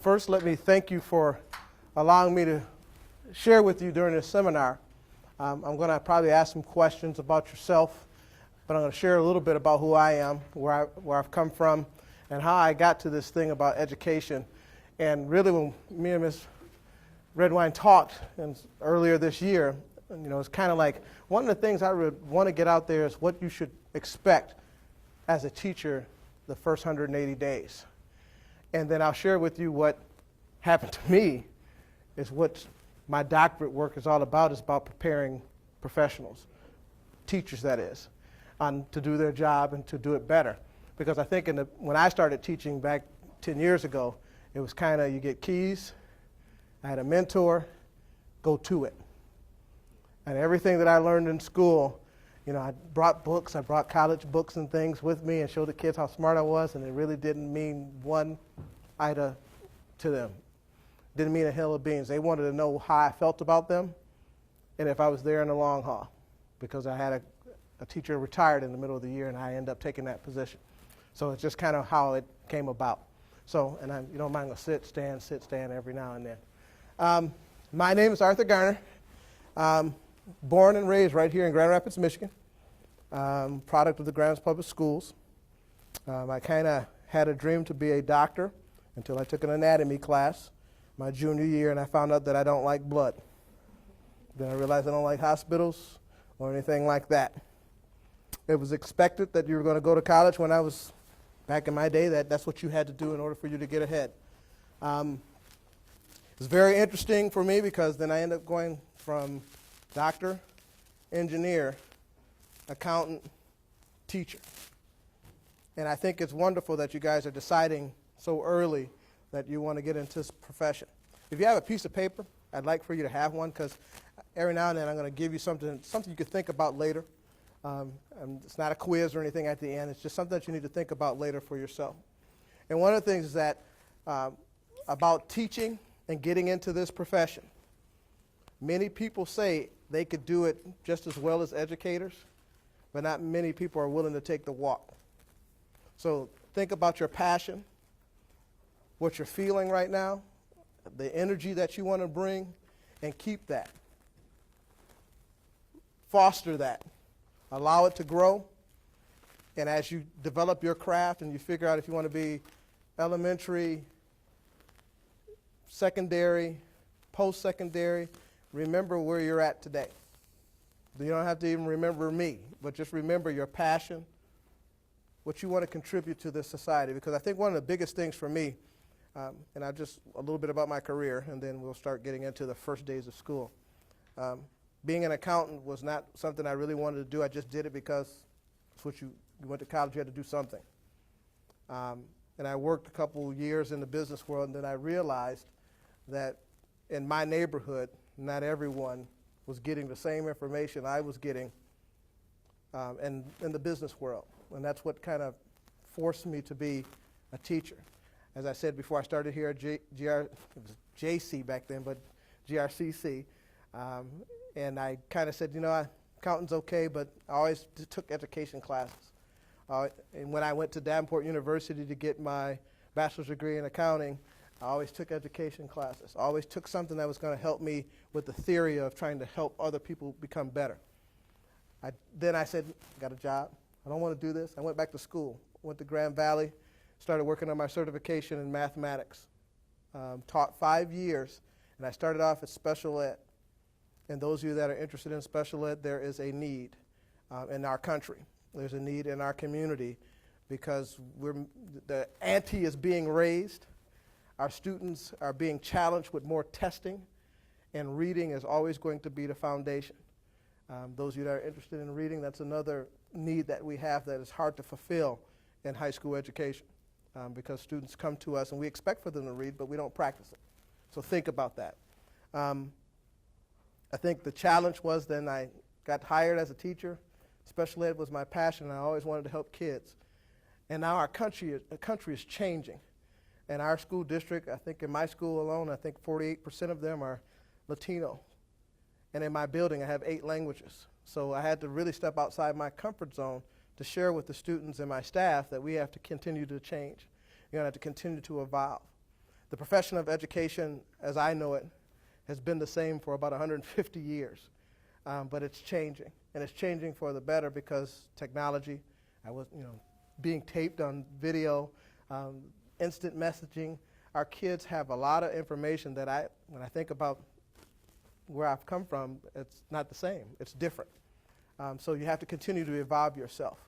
First, let me thank you for allowing me to share with you during this seminar. I'm going to probably ask some questions about yourself, but I'm going to share a little bit about who I am, where I've come from, and how I got to this thing about education. And really, when me and Ms. Redwine talked earlier this year, it's kind of like one of the things I would want to get out there is what you should expect as a teacher the first 180 days. And then I'll share with you what happened to me is what my doctorate work is all about. It's about preparing professionals, teachers that is, to do their job and to do it better. Because I think when I started teaching back 10 years ago, it was kind of you get keys, I had a mentor, go to it. And everything that I learned in school, I brought books, I brought college books and things with me and showed the kids how smart I was, and it really didn't mean one iota to them. Didn't mean a hill of beans. They wanted to know how I felt about them and if I was there in the long haul, because I had a teacher retired in the middle of the year and I ended up taking that position. So it's just kind of how it came about. So, and you don't mind, I'm going to sit, stand every now and then. My name is Arthur Garner. Born and raised right here in Grand Rapids, Michigan. Product of the Grand Rapids Public Schools. I kind of had a dream to be a doctor until I took an anatomy class my junior year, and I found out that I don't like blood. Then I realized I don't like hospitals or anything like that. It was expected that you were going to go to college when I was back in my day, that's what you had to do in order for you to get ahead. It was very interesting for me because then I ended up going from doctor, engineer, accountant, teacher. And I think it's wonderful that you guys are deciding so early that you want to get into this profession. If you have a piece of paper, I'd like for you to have one, because every now and then I'm going to give you something you could think about later. It's not a quiz or anything at the end. It's just something that you need to think about later for yourself. And one of the things is that about teaching and getting into this profession, many people say they could do it just as well as educators, but not many people are willing to take the walk. So think about your passion, what you're feeling right now, the energy that you want to bring, and keep that. Foster that. Allow it to grow. And as you develop your craft and you figure out if you want to be elementary, secondary, post-secondary, remember where you're at today. You don't have to even remember me, but just remember your passion, what you want to contribute to this society. Because I think one of the biggest things for me, and I just a little bit about my career, and then we'll start getting into the first days of school. Being an accountant was not something I really wanted to do. I just did it because it's what you went to college, you had to do something. And I worked a couple years in the business world, and then I realized that in my neighborhood, not everyone was getting the same information I was getting in the business world. And that's what kind of forced me to be a teacher. As I said before, I started here at it was JC back then, but GRCC. And I kind of said, accountant's okay, but I always took education classes. And when I went to Davenport University to get my bachelor's degree in accounting, I always took education classes. I always took something that was going to help me with the theory of trying to help other people become better. Then I said, got a job. I don't want to do this. I went back to school. Went to Grand Valley, started working on my certification in mathematics. Taught 5 years, and I started off at special ed. And those of you that are interested in special ed, there is a need in our country. There's a need in our community because the ante is being raised. Our students are being challenged with more testing, and reading is always going to be the foundation. Those of you that are interested in reading, that's another need that we have that is hard to fulfill in high school education because students come to us and we expect for them to read, but we don't practice it. So think about that. I think the challenge was then I got hired as a teacher. Special ed was my passion, and I always wanted to help kids. And now our country is changing. And our school district, I think in my school alone, I think 48% of them are Latino. And in my building, I have 8 languages. So I had to really step outside my comfort zone to share with the students and my staff that we have to continue to change. You're going to have to continue to evolve. The profession of education, as I know it, has been the same for about 150 years, but it's changing, and it's changing for the better because technology, being taped on video, instant messaging. Our kids have a lot of information that when I think about where I've come from, it's not the same. It's different. So you have to continue to evolve yourself.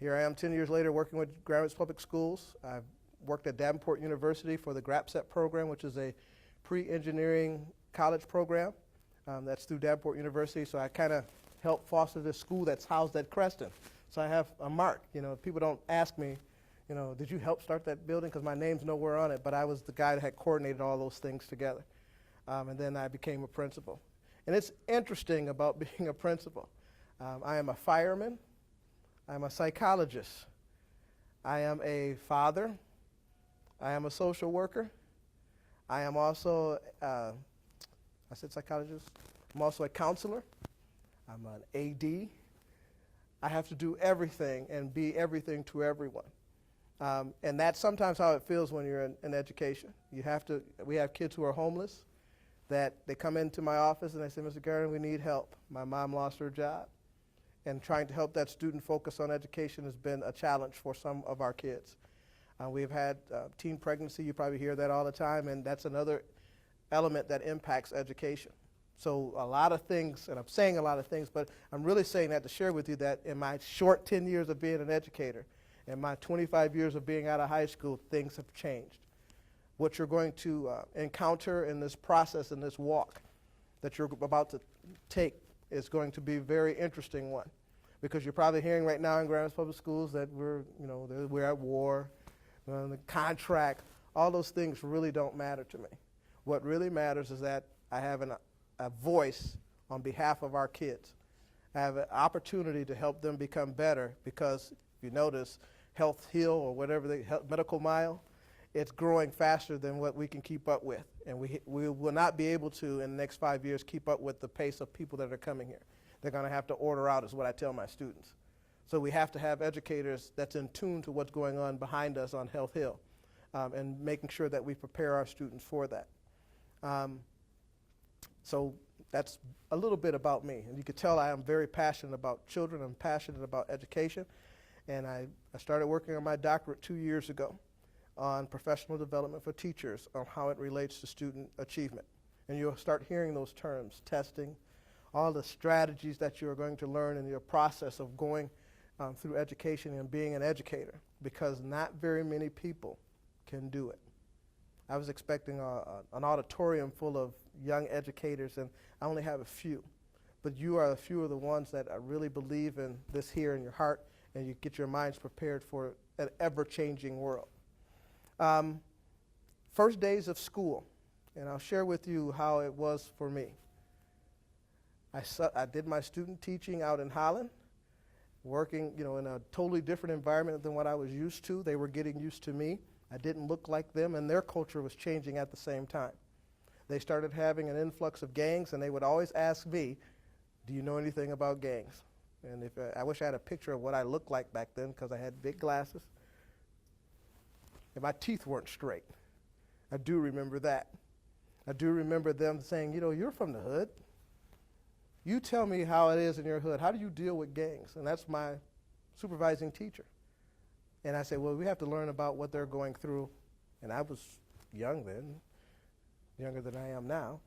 Here I am 10 years later working with Grand Rapids Public Schools. I've worked at Davenport University for the GRAPSET program, which is a pre-engineering college program. That's through Davenport University. So I kind of help foster this school that's housed at Creston. So I have a mark. People don't ask me, did you help start that building? Because my name's nowhere on it, but I was the guy that had coordinated all those things together. And then I became a principal. And it's interesting about being a principal. I am a fireman. I'm a psychologist. I am a father. I am a social worker. I am also, I said psychologist. I'm also a counselor. I'm an AD. I have to do everything and be everything to everyone. And that's sometimes how it feels when you're in education. We have kids who are homeless that they come into my office and they say, Mr. Garden, we need help. My mom lost her job. And trying to help that student focus on education has been a challenge for some of our kids. We've had teen pregnancy. You probably hear that all the time, and that's another element that impacts education. So a lot of things, and I'm saying a lot of things, but I'm really saying that to share with you that in my short 10 years of being an educator and my 25 years of being out of high school, things have changed. What you're going to encounter in this process, in this walk that you're about to take is going to be a very interesting one, because you're probably hearing right now in Grand Rapids Public Schools that we're at war, the contract, all those things really don't matter to me. What really matters is that I have a voice on behalf of our kids. I have an opportunity to help them become better because, if you notice, Health Hill or whatever Medical Mile, it's growing faster than what we can keep up with. And we will not be able to, in the next 5 years, keep up with the pace of people that are coming here. They're going to have to order out, is what I tell my students. So we have to have educators that's in tune to what's going on behind us on Health Hill, and making sure that we prepare our students for that. So that's a little bit about me. And you can tell I am very passionate about children. I'm passionate about education. And I started working on my doctorate 2 years ago on professional development for teachers, on how it relates to student achievement. And you'll start hearing those terms, testing, all the strategies that you're going to learn in your process of going through education and being an educator, because not very many people can do it. I was expecting an auditorium full of young educators, and I only have a few. But you are a few of the ones that really believe in this here in your heart, and you get your minds prepared for an ever-changing world. First days of school, and I'll share with you how it was for me. I did my student teaching out in Holland, working in a totally different environment than what I was used to. They were getting used to me. I didn't look like them, and their culture was changing at the same time. They started having an influx of gangs, and they would always ask me, do you know anything about gangs? And I wish I had a picture of what I looked like back then, because I had big glasses, and my teeth weren't straight. I do remember that. I do remember them saying, you're from the hood. You tell me how it is in your hood. How do you deal with gangs? And that's my supervising teacher. And I said, well, we have to learn about what they're going through. And I was young then, younger than I am now,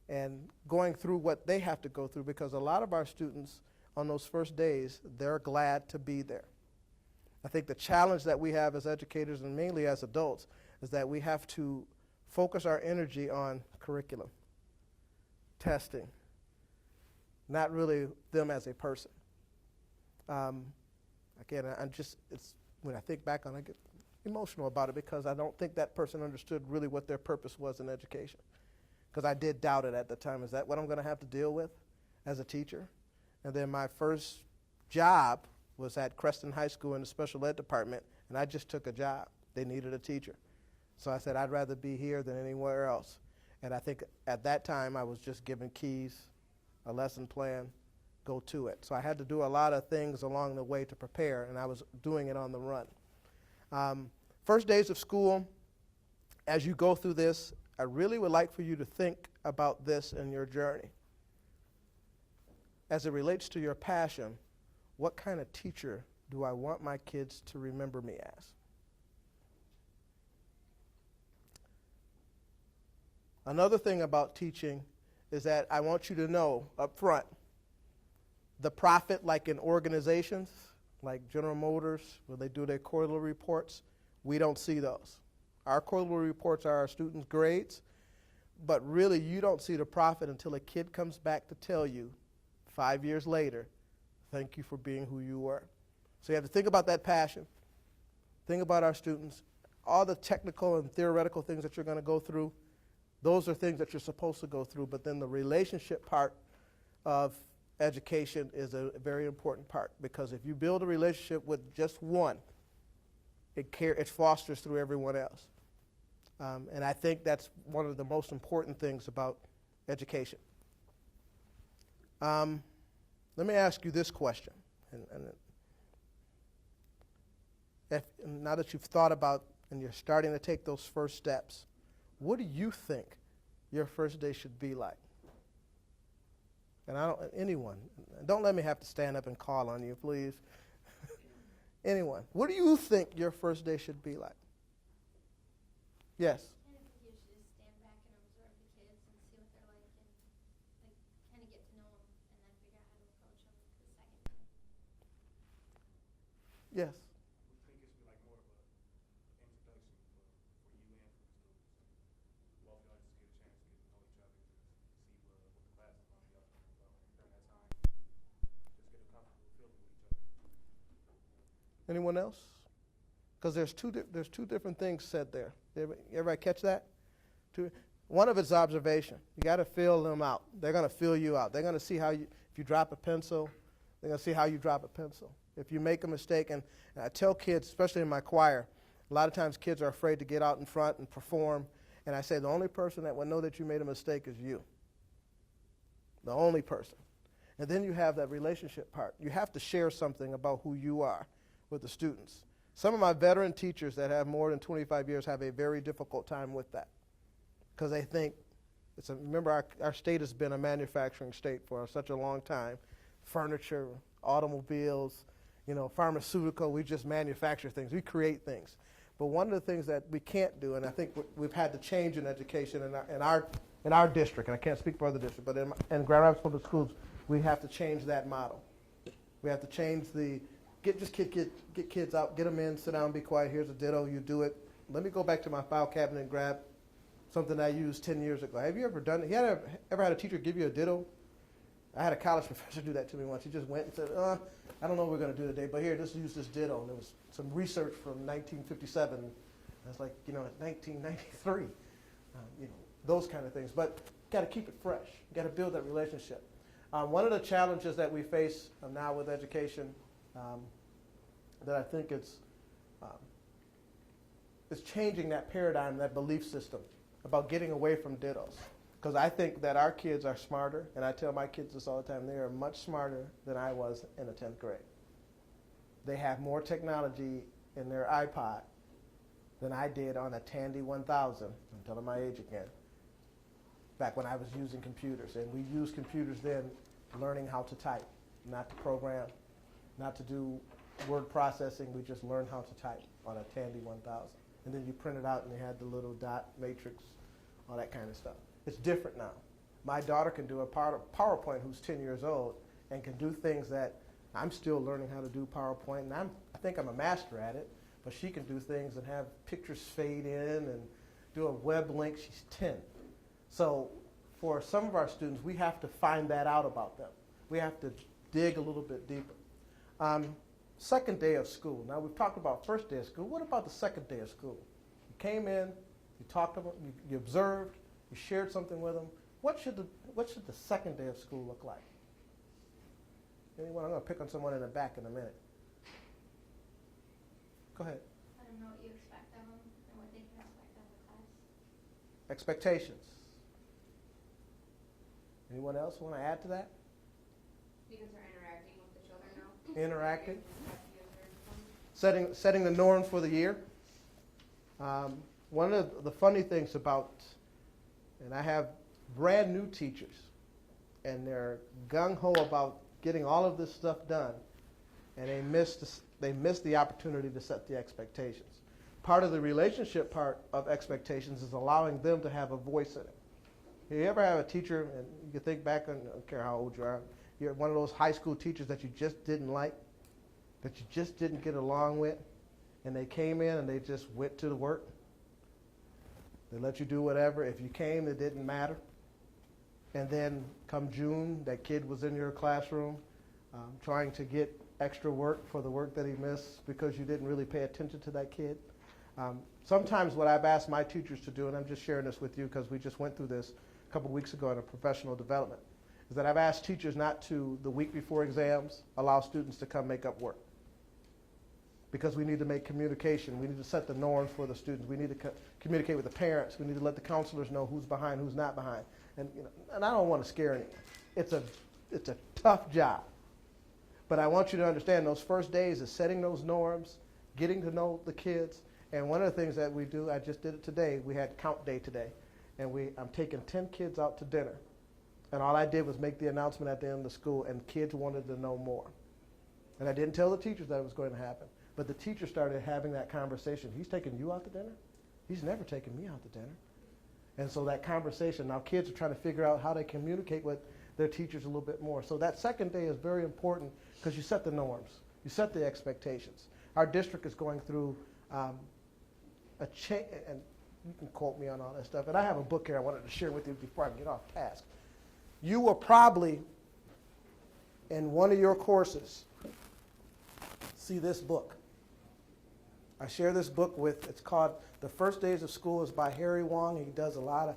and going through what they have to go through, because a lot of our students on those first days, they're glad to be there. I think the challenge that we have as educators, and mainly as adults, is that we have to focus our energy on curriculum, testing, not really them as a person. Again, when I think back on it, I get emotional about it, because I don't think that person understood really what their purpose was in education. Because I did doubt it at the time. Is that what I'm going to have to deal with as a teacher? And then my first job was at Creston High School in the special ed department, and I just took a job. They needed a teacher. So I said, I'd rather be here than anywhere else. And I think at that time I was just given keys, a lesson plan, go to it. So I had to do a lot of things along the way to prepare, and I was doing it on the run. First days of school, as you go through this, I really would like for you to think about this in your journey. As it relates to your passion, what kind of teacher do I want my kids to remember me as? Another thing about teaching is that I want you to know up front, the profit, like in organizations, like General Motors, when they do their quarterly reports, we don't see those. Our quarterly reports are our students' grades, but really you don't see the profit until a kid comes back to tell you 5 years later, thank you for being who you were. So you have to think about that passion. Think about our students. All the technical and theoretical things that you're going to go through, those are things that you're supposed to go through, but then the relationship part of education is a very important part, because if you build a relationship with just one, it fosters through everyone else. And I think that's one of the most important things about education. Let me ask you this question. Now that you've thought about and you're starting to take those first steps, what do you think your first day should be like? And anyone, don't let me have to stand up and call on you, please. Anyone, what do you think your first day should be like? Yes? I think you should just stand back and observe the kids and see what they're like, and kind of get to know them, and then figure out how to approach them the second day. Yes. We think it should be like more of an introduction for you and for the students. Both of y'all just get a chance to get to know each other, just see what the class is going to be up to during that time. Just get a comfortable feeling with each other. Anyone else? Because there's two different things said there. Everybody catch that? One of it's observation. You got to feel them out. They're going to feel you out. They're going to see how you, if you drop a pencil, they're going to see how you drop a pencil. If you make a mistake, and I tell kids, especially in my choir, a lot of times kids are afraid to get out in front and perform, and I say the only person that will know that you made a mistake is you. The only person. And then you have that relationship part. You have to share something about who you are with the students. Some of my veteran teachers that have more than 25 years have a very difficult time with that, because they think, remember our state has been a manufacturing state for such a long time. Furniture, automobiles, pharmaceutical, we just manufacture things. We create things. But one of the things that we can't do, and I think we've had to change in education in our district, and I can't speak for other districts, but in Grand Rapids Public Schools, we have to change that model. We have to change get kids out, get them in, sit down, be quiet. Here's a ditto, you do it. Let me go back to my file cabinet and grab something I used 10 years ago. Have you ever done it? You ever had a teacher give you a ditto? I had a college professor do that to me once. He just went and said, I don't know what we're going to do today, but here, just use this ditto. And there was some research from 1957. I was like, 1993. Those kind of things. But got to keep it fresh. Got to build that relationship. One of the challenges that we face now with education that I think it's changing that paradigm, that belief system about getting away from dittos. Because I think that our kids are smarter, and I tell my kids this all the time, they are much smarter than I was in the 10th grade. They have more technology in their iPod than I did on a Tandy 1000. I'm telling my age again. Back when I was using computers. And we used computers then learning how to type, not to program, not to do word processing. We just learned how to type on a Tandy 1000. And then you print it out and you had the little dot matrix, all that kind of stuff. It's different now. My daughter can do a PowerPoint, who's 10 years old, and can do things that I'm still learning how to do PowerPoint, and I think I'm a master at it, but she can do things and have pictures fade in and do a web link. She's 10. So for some of our students, we have to find that out about them. We have to dig a little bit deeper. Second day of school. Now, we've talked about first day of school. What about the second day of school? You came in, you talked about, you observed, you shared something with them. What should the second day of school look like? Anyone? I'm going to pick on someone in the back in a minute. Go ahead. Let them know what you expect of them and what they can expect of the class. Expectations. Anyone else want to add to that? Because they're interacting with the children now. Interacting. Setting the norm for the year. one of the funny things about, and I have brand new teachers, and they're gung-ho about getting all of this stuff done, and they miss the opportunity to set the expectations. Part of the relationship part of expectations is allowing them to have a voice in it. You ever have a teacher, and you can think back on, I don't care how old you are, you're one of those high school teachers that you just didn't like, that you just didn't get along with, and they came in and they just went to the work. They let you do whatever. If you came, it didn't matter. And then come June, that kid was in your classroom trying to get extra work for the work that he missed because you didn't really pay attention to that kid. Sometimes what I've asked my teachers to do, and I'm just sharing this with you because we just went through this a couple weeks ago in a professional development, is that I've asked teachers not to, the week before exams, allow students to come make up work. Because we need to make communication. We need to set the norms for the students. We need to communicate with the parents. We need to let the counselors know who's behind, who's not behind. And, and I don't want to scare anyone. It's a tough job. But I want you to understand those first days is setting those norms, getting to know the kids. And one of the things that we do, I just did it today, we had count day today. And I'm taking 10 kids out to dinner. And all I did was make the announcement at the end of the school, and kids wanted to know more. And I didn't tell the teachers that it was going to happen. But the teacher started having that conversation. He's taking you out to dinner? He's never taken me out to dinner. And so that conversation, now kids are trying to figure out how they communicate with their teachers a little bit more. So that second day is very important because you set the norms. You set the expectations. Our district is going through a change, and you can quote me on all that stuff. And I have a book here I wanted to share with you before I get off task. You will probably, in one of your courses, see this book. I share this book with, it's called The First Days of School. It's by Harry Wong. He does a lot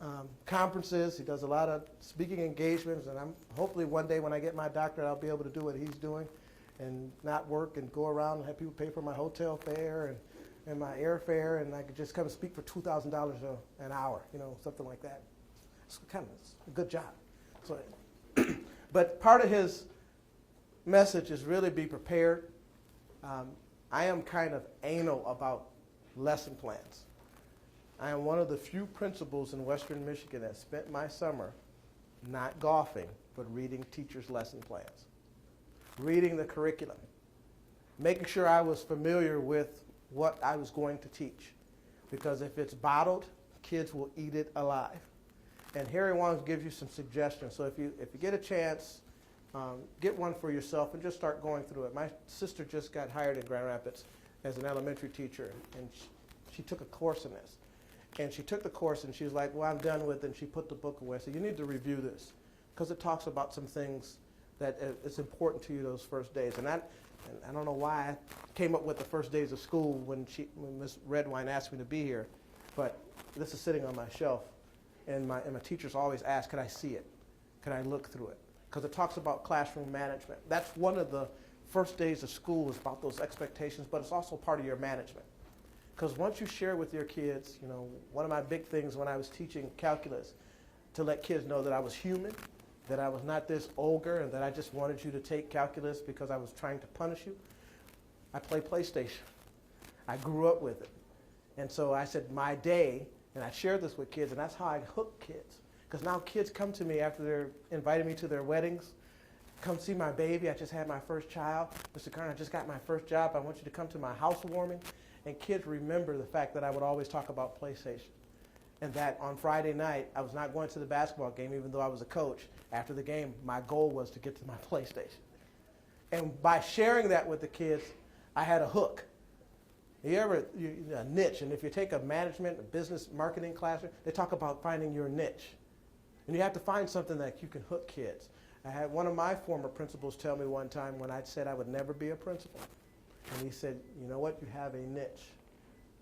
of conferences. He does a lot of speaking engagements. And I'm hopefully one day when I get my doctorate, I'll be able to do what he's doing and not work and go around and have people pay for my hotel fare and my airfare, and I could just come and speak for $2,000 an hour, something like that. It's kind of a good job. So, but part of his message is really be prepared. I am kind of anal about lesson plans. I am one of the few principals in Western Michigan that spent my summer not golfing, but reading teachers' lesson plans, reading the curriculum, making sure I was familiar with what I was going to teach. Because if it's bottled, kids will eat it alive. And Harry Wong gives you some suggestions. So if you get a chance, get one for yourself and just start going through it. My sister just got hired in Grand Rapids as an elementary teacher, and she took a course in this. And she took the course, and she was like, well, I'm done with it, and she put the book away. So you need to review this, because it talks about some things that it's important to you those first days. And I don't know why I came up with the first days of school when Ms. Redwine asked me to be here, but this is sitting on my shelf. And my teachers always ask, could I see it? Could I look through it? Because it talks about classroom management. That's one of the first days of school is about those expectations, but it's also part of your management. Because once you share with your kids, one of my big things when I was teaching calculus, to let kids know that I was human, that I was not this ogre, and that I just wanted you to take calculus because I was trying to punish you. I play PlayStation. I grew up with it. And so I said, my day, and I shared this with kids, and that's how I hook kids. Because now kids come to me after they're inviting me to their weddings. Come see my baby. I just had my first child. Mr. Kern, I just got my first job. I want you to come to my housewarming. And kids remember the fact that I would always talk about PlayStation. And that on Friday night, I was not going to the basketball game, even though I was a coach. After the game, my goal was to get to my PlayStation. And by sharing that with the kids, I had a hook. A niche, and if you take a management, a business marketing class, they talk about finding your niche. And you have to find something that you can hook kids. I had one of my former principals tell me one time when I said I would never be a principal. And he said, you know what, you have a niche.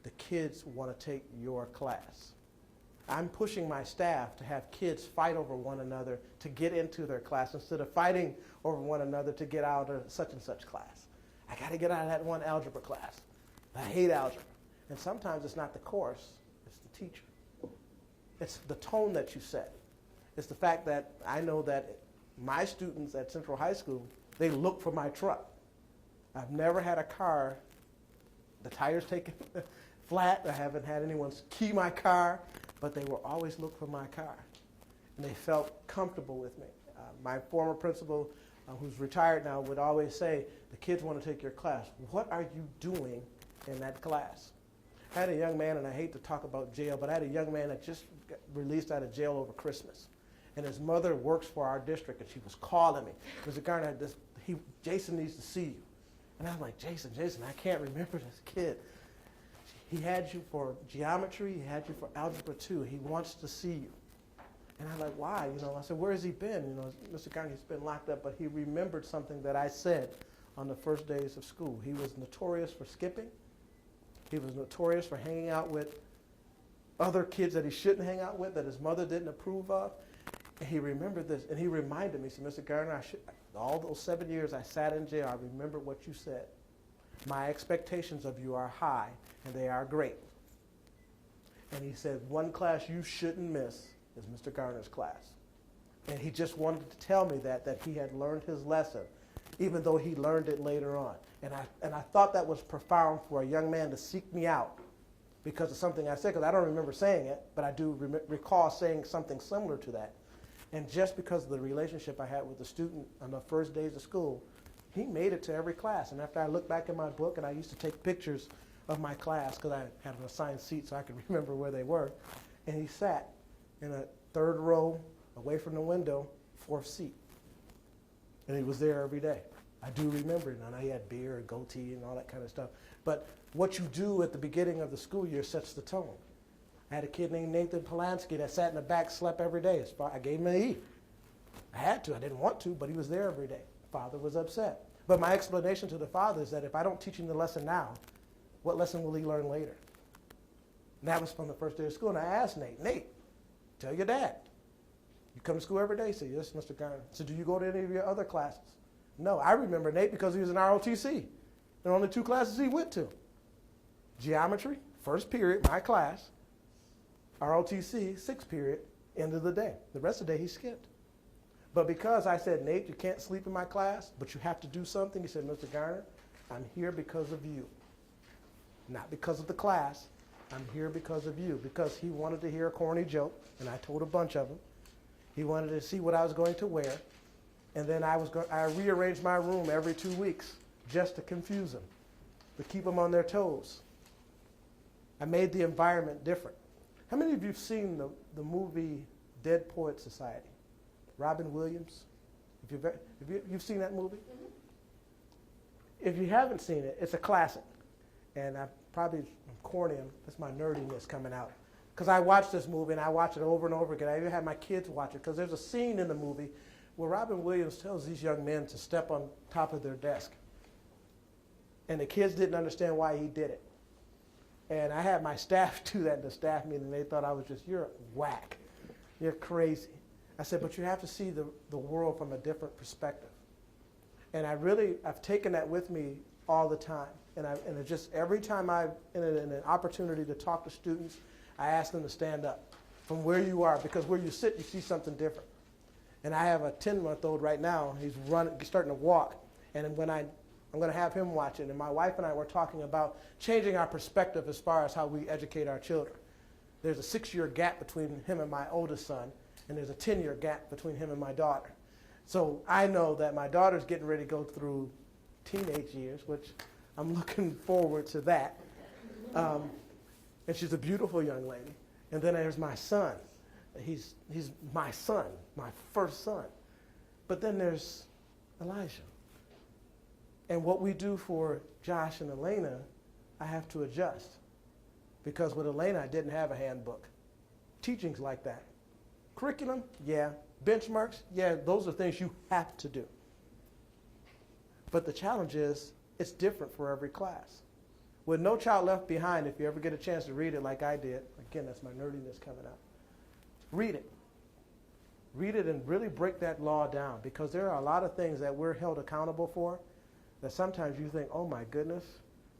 The kids want to take your class. I'm pushing my staff to have kids fight over one another to get into their class instead of fighting over one another to get out of such and such class. I got to get out of that one algebra class. I hate algebra. And sometimes it's not the course, it's the teacher. It's the tone that you set. It's the fact that I know that my students at Central High School, they look for my truck. I've never had a car, the tires taken flat. I haven't had anyone key my car, but they will always look for my car. And they felt comfortable with me. My former principal, who's retired now, would always say, the kids want to take your class. What are you doing in that class? I had a young man, and I hate to talk about jail, but I had a young man that just got released out of jail over Christmas. And his mother works for our district, and she was calling me. Mr. Garner, Jason needs to see you. And I'm like, Jason, I can't remember this kid. He had you for geometry, he had you for algebra 2. He wants to see you. And I'm like, why? I said, where has he been? Mr. Garner, he's been locked up, but he remembered something that I said on the first days of school. He was notorious for skipping. He was notorious for hanging out with other kids that he shouldn't hang out with, that his mother didn't approve of. And he remembered this, and he reminded me, he said, Mr. Garner, all those 7 years I sat in jail, I remember what you said. My expectations of you are high, and they are great. And he said, one class you shouldn't miss is Mr. Garner's class. And he just wanted to tell me that he had learned his lesson, even though he learned it later on. And I thought that was profound for a young man to seek me out because of something I said, because I don't remember saying it, but I do recall saying something similar to that. And just because of the relationship I had with the student on the first days of school, he made it to every class. And after I look back in my book, and I used to take pictures of my class because I had an assigned seat so I could remember where they were, and he sat in a third row away from the window, fourth seat. And he was there every day. I do remember it, and he had beer and goatee and all that kind of stuff. But what you do at the beginning of the school year sets the tone. I had a kid named Nathan Polanski that sat in the back, slept every day. I gave him an E. I had to. I didn't want to, but he was there every day. Father was upset. But my explanation to the father is that if I don't teach him the lesson now, what lesson will he learn later? And that was from the first day of school. And I asked Nate, tell your dad. You come to school every day? He said, yes, Mr. Garner. I said, do you go to any of your other classes? No, I remember Nate because he was in ROTC. There were only 2 classes he went to. Geometry, first period, my class. ROTC, 6th period, end of the day. The rest of the day he skipped. But because I said, Nate, you can't sleep in my class, but you have to do something, he said, Mr. Garner, I'm here because of you. Not because of the class. I'm here because of you. Because he wanted to hear a corny joke, and I told a bunch of them. He wanted to see what I was going to wear. And then I rearranged my room every 2 weeks just to confuse them, to keep them on their toes. I made the environment different. How many of you have seen the movie Dead Poets Society? Robin Williams? You've seen that movie? Mm-hmm. If you haven't seen it, it's a classic. And I'm corny, that's my nerdiness coming out. Because I watched this movie, and I watch it over and over again. I even had my kids watch it, because there's a scene in the movie where Robin Williams tells these young men to step on top of their desk. And the kids didn't understand why he did it. And I had my staff do that in the staff meeting, and they thought I was you're whack. You're crazy. I said, but you have to see the world from a different perspective. And I've taken that with me all the time. And it just every time I'm in an opportunity to talk to students, I ask them to stand up from where you are, because where you sit, you see something different. And I have a 10-month-old right now. He's starting to walk. And I'm going to have him watch it. And my wife and I were talking about changing our perspective as far as how we educate our children. There's a 6-year gap between him and my oldest son, and there's a 10-year gap between him and my daughter. So I know that my daughter's getting ready to go through teenage years, which I'm looking forward to that. And she's a beautiful young lady. And then there's my son. He's my son, my first son. But then there's Elijah. And what we do for Josh and Elena, I have to adjust. Because with Elena, I didn't have a handbook. Teaching's like that. Curriculum, yeah. Benchmarks, yeah, those are things you have to do. But the challenge is, it's different for every class. With No Child Left Behind, if you ever get a chance to read it like I did, again, that's my nerdiness coming out, read it. Read it and really break that law down, because there are a lot of things that we're held accountable for that sometimes you think, oh my goodness,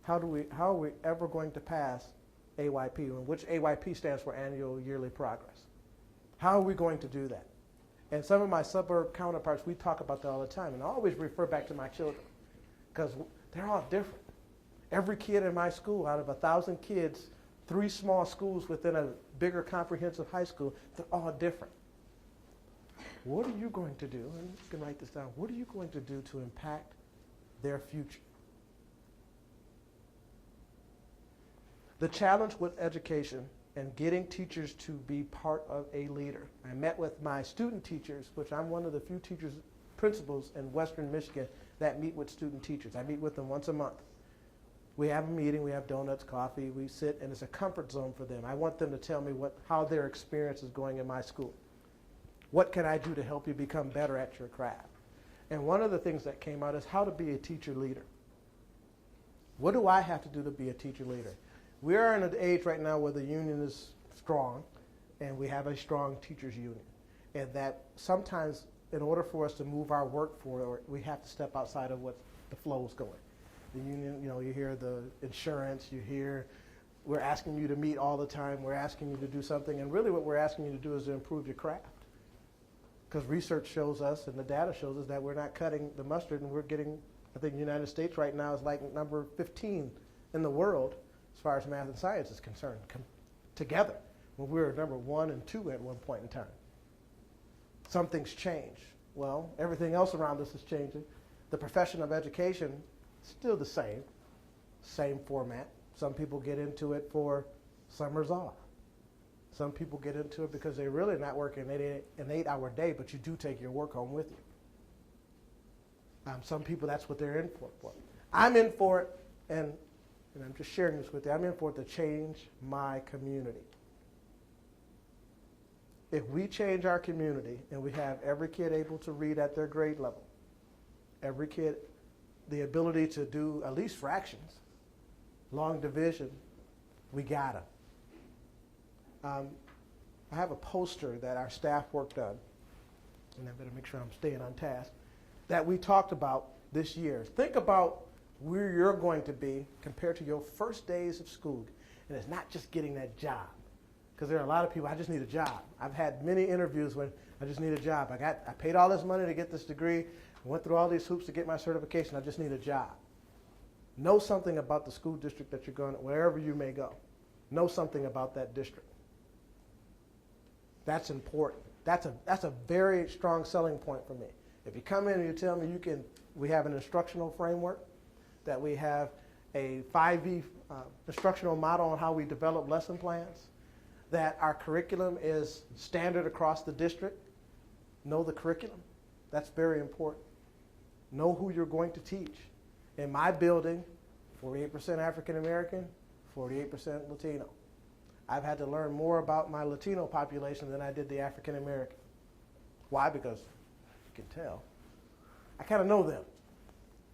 how are we ever going to pass AYP, which AYP stands for Annual Yearly Progress. How are we going to do that? And some of my suburb counterparts, we talk about that all the time, and I always refer back to my children, because they're all different. Every kid in my school, out of 1,000 kids, 3 small schools within a bigger comprehensive high school, they're all different. What are you going to do, and you can write this down, what are you going to do to impact their future? The challenge with education and getting teachers to be part of a leader. I met with my student teachers, which I'm one of the few teachers, principals in Western Michigan that meet with student teachers. I meet with them once a month. We have a meeting, we have donuts, coffee, we sit, and it's a comfort zone for them. I want them to tell me how their experience is going in my school. What can I do to help you become better at your craft? And one of the things that came out is how to be a teacher leader. What do I have to do to be a teacher leader? We are in an age right now where the union is strong, and we have a strong teachers union. And that sometimes, in order for us to move our work forward, we have to step outside of what the flow is going. The union, you hear the insurance, you hear we're asking you to meet all the time, we're asking you to do something, and really what we're asking you to do is to improve your craft. Because research shows us, and the data shows us, that we're not cutting the mustard, and we're getting, I think the United States right now is like number 15 in the world as far as math and science is concerned, together, when we were number 1 and 2 at one point in time. Something's changed. Well, everything else around us is changing. The profession of education is still the same format. Some people get into it for summers off. Some people get into it because they're really not working an 8-hour day, but you do take your work home with you. Some people, that's what they're in for. I'm in for it, and I'm just sharing this with you. I'm in for it to change my community. If we change our community and we have every kid able to read at their grade level, every kid the ability to do at least fractions, long division, we got them. I have a poster that our staff worked on, and I better make sure I'm staying on task, that we talked about this year. Think about where you're going to be compared to your first days of school. And it's not just getting that job. Because there are a lot of people, I just need a job. I've had many interviews when I just need a job. I paid all this money to get this degree. I went through all these hoops to get my certification. I just need a job. Know something about the school district that you're going, wherever you may go. Know something about that district. That's important. That's a very strong selling point for me. If you come in and you tell me we have an instructional framework, that we have a 5E instructional model on how we develop lesson plans, that our curriculum is standard across the district. Know the curriculum. That's very important. Know who you're going to teach. In my building, 48% African American, 48% Latino. I've had to learn more about my Latino population than I did the African American. Why? Because you can tell. I kind of know them.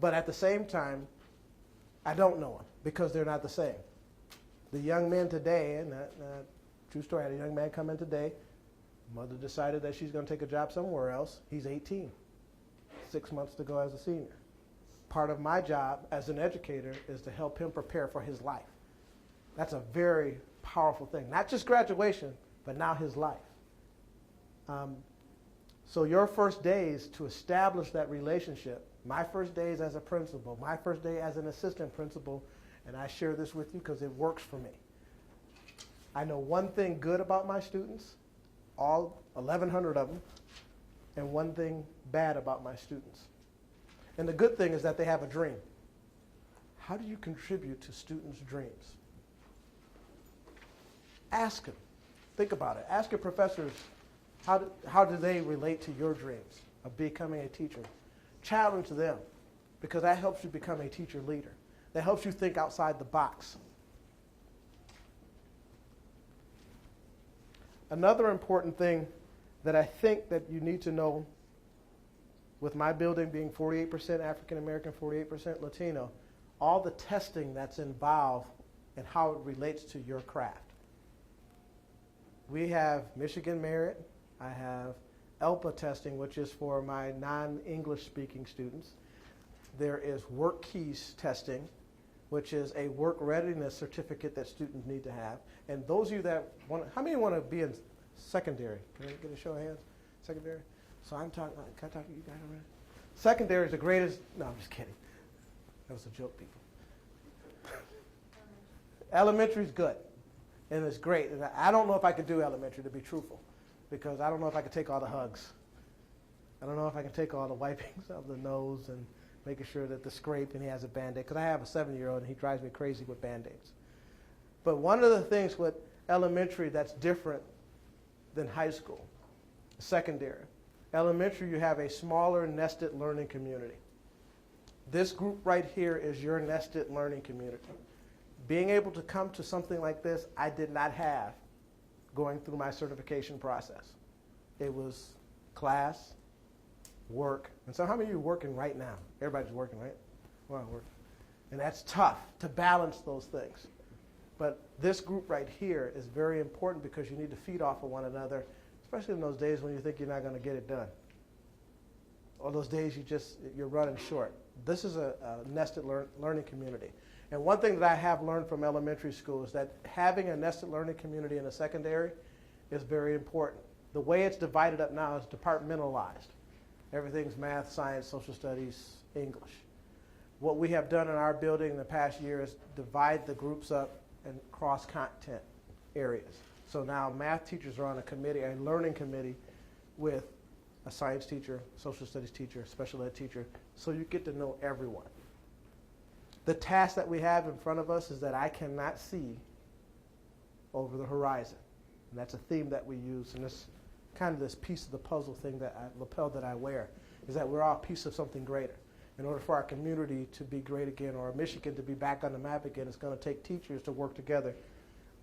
But at the same time, I don't know them because they're not the same. The young men today, and true story, I had a young man come in today. Mother decided that she's going to take a job somewhere else. He's 18, 6 months to go as a senior. Part of my job as an educator is to help him prepare for his life. That's a very powerful thing. Not just graduation, but now his life. So your first days to establish that relationship, my first days as a principal, my first day as an assistant principal, and I share this with you because it works for me. I know one thing good about my students, all 1,100 of them, and one thing bad about my students. And the good thing is that they have a dream. How do you contribute to students' dreams? Ask them. Think about it. Ask your professors, how do they relate to your dreams of becoming a teacher? Challenge them, because that helps you become a teacher leader. That helps you think outside the box. Another important thing that I think that you need to know, with my building being 48% African American, 48% Latino, all the testing that's involved and how it relates to your craft. We have Michigan Merit. I have ELPA testing, which is for my non-English speaking students. There is Work Keys testing, which is a work readiness certificate that students need to have. And those of you that want, how many want to be in secondary? Can I get a show of hands? Secondary? So I'm talking, can I talk to you guys already? Secondary is the greatest, no, I'm just kidding. That was a joke, people. Elementary is good, and it's great. And I don't know if I could do elementary, to be truthful, because I don't know if I could take all the hugs. I don't know if I can take all the wipings of the nose and making sure that the scrape and he has a Band-Aid, because I have a 7-year-old and he drives me crazy with Band-Aids. But one of the things with elementary that's different than high school, secondary. Elementary, you have a smaller nested learning community. This group right here is your nested learning community. Being able to come to something like this, I did not have going through my certification process. It was class, work, and so how many of you are working right now? Everybody's working, right? Well, work. And that's tough to balance those things. But this group right here is very important because you need to feed off of one another, especially in those days when you think you're not going to get it done. Or those days you're running short. This is a nested learning community. And one thing that I have learned from elementary school is that having a nested learning community in a secondary is very important. The way it's divided up now is departmentalized. Everything's math, science, social studies, English. What we have done in our building in the past year is divide the groups up in cross-content areas. So now math teachers are on a committee, a learning committee with a science teacher, social studies teacher, special ed teacher, so you get to know everyone. The task that we have in front of us is that I cannot see over the horizon. And that's a theme that we use, and this kind of this piece of the puzzle thing lapel that I wear, is that we're all a piece of something greater. In order for our community to be great again, or Michigan to be back on the map again, it's going to take teachers to work together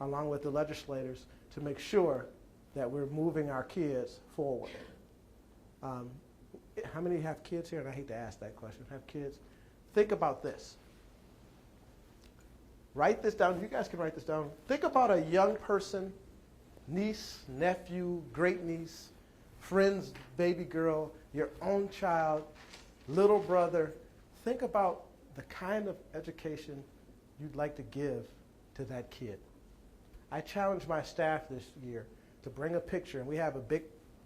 along with the legislators to make sure that we're moving our kids forward. How many have kids here? And I hate to ask that question. Have kids? Think about this. Write this down. You guys can write this down. Think about a young person, niece, nephew, great niece, friend's baby girl, your own child, little brother. Think about the kind of education you'd like to give to that kid. I challenged my staff this year to bring a picture, and we have a big,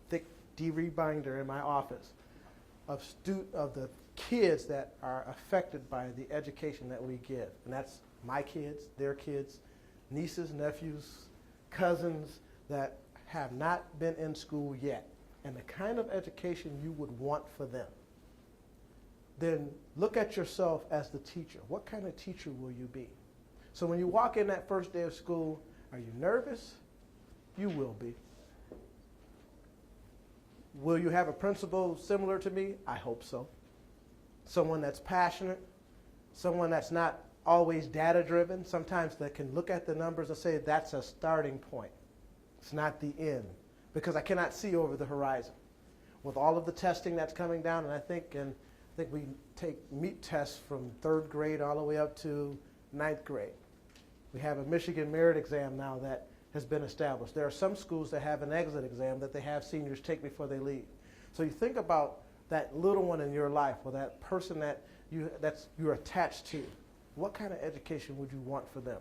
thick DVD binder in my office of the kids that are affected by the education that we give. And that's my kids, their kids, nieces, nephews, cousins that have not been in school yet, and the kind of education you would want for them. Then look at yourself as the teacher. What kind of teacher will you be? So when you walk in that first day of school, are you nervous? You will be. Will you have a principal similar to me? I hope so. Someone that's passionate, someone that's not always data-driven, sometimes that can look at the numbers and say that's a starting point. It's not the end, because I cannot see over the horizon. With all of the testing that's coming down, and I think we take MEET tests from 3rd grade all the way up to 9th grade. We have a Michigan merit exam now that has been established. There are some schools that have an exit exam that they have seniors take before they leave. So you think about that little one in your life, or that person that you're attached to. What kind of education would you want for them?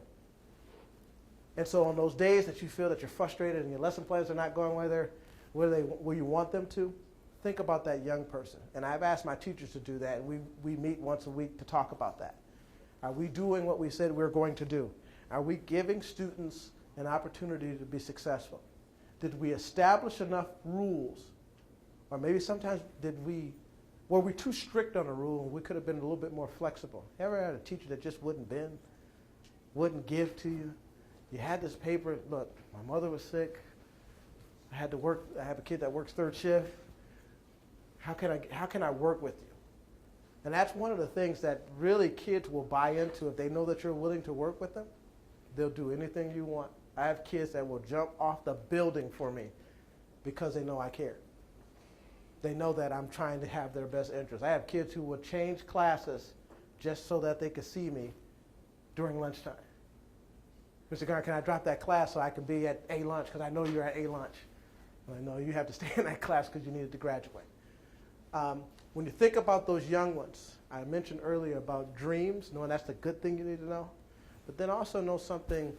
And so on those days that you feel that you're frustrated and your lesson plans are not going where you want them to, think about that young person. And I've asked my teachers to do that, and we meet once a week to talk about that. Are we doing what we said we're going to do? Are we giving students an opportunity to be successful? Did we establish enough rules? Or maybe sometimes were we too strict on a rule and we could have been a little bit more flexible? Ever had a teacher that just wouldn't bend, wouldn't give to you? You had this paper, look, my mother was sick. I had to work, I have a kid that works 3rd shift. How can I work with you? And that's one of the things that really kids will buy into. If they know that you're willing to work with them, they'll do anything you want. I have kids that will jump off the building for me because they know I care. They know that I'm trying to have their best interest. I have kids who will change classes just so that they could see me during lunchtime. Mr. Garner, can I drop that class so I can be at A lunch, because I know you're at A lunch. And I know you have to stay in that class because you needed to graduate. When you think about those young ones, I mentioned earlier about dreams, knowing that's the good thing you need to know, but then also know something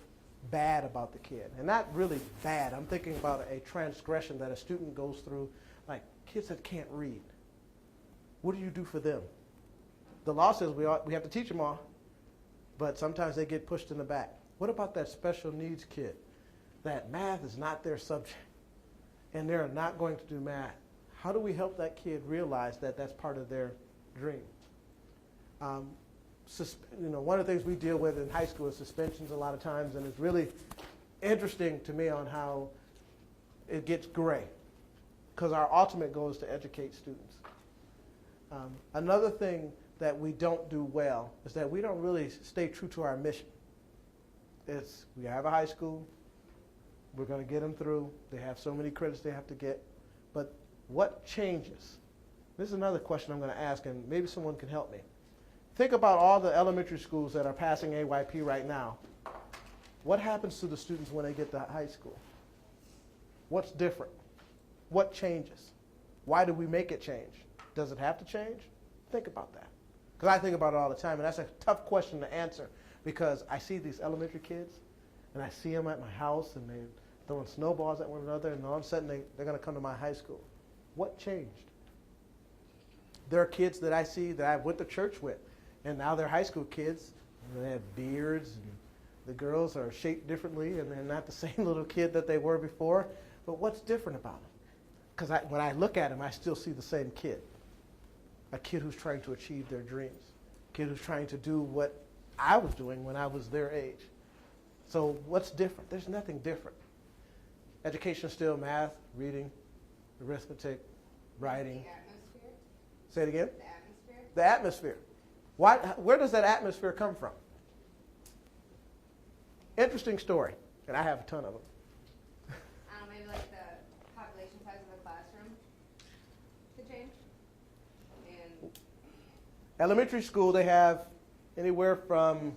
bad about the kid. And not really bad. I'm thinking about a transgression that a student goes through, like kids that can't read. What do you do for them? The law says we have to teach them all, but sometimes they get pushed in the back. What about that special needs kid? That math is not their subject, and they're not going to do math. How do we help that kid realize that that's part of their dream? One of the things we deal with in high school is suspensions a lot of times, and it's really interesting to me on how it gets gray, because our ultimate goal is to educate students. Another thing that we don't do well is that we don't really stay true to our mission. It's, we have a high school, we're going to get them through, they have so many credits they have to get, but what changes? This is another question I'm going to ask, and maybe someone can help me. Think about all the elementary schools that are passing AYP right now. What happens to the students when they get to high school? What's different? What changes? Why do we make it change? Does it have to change? Think about that. Because I think about it all the time, and that's a tough question to answer, because I see these elementary kids, and I see them at my house, and they're throwing snowballs at one another, and all of a sudden they're going to come to my high school. What changed? There are kids that I see that I went to church with, and now they're high school kids, and they have beards, and the girls are shaped differently, and they're not the same little kid that they were before. But what's different about them? Because when I look at them, I still see the same kid. A kid who's trying to achieve their dreams. A kid who's trying to do what I was doing when I was their age. So what's different? There's nothing different. Education is still math, reading, arithmetic, writing. The atmosphere? Say it again? The atmosphere? The atmosphere. Where does that atmosphere come from? Interesting story, and I have a ton of them. Maybe like the population size of the classroom could change. And Elementary school, they have anywhere from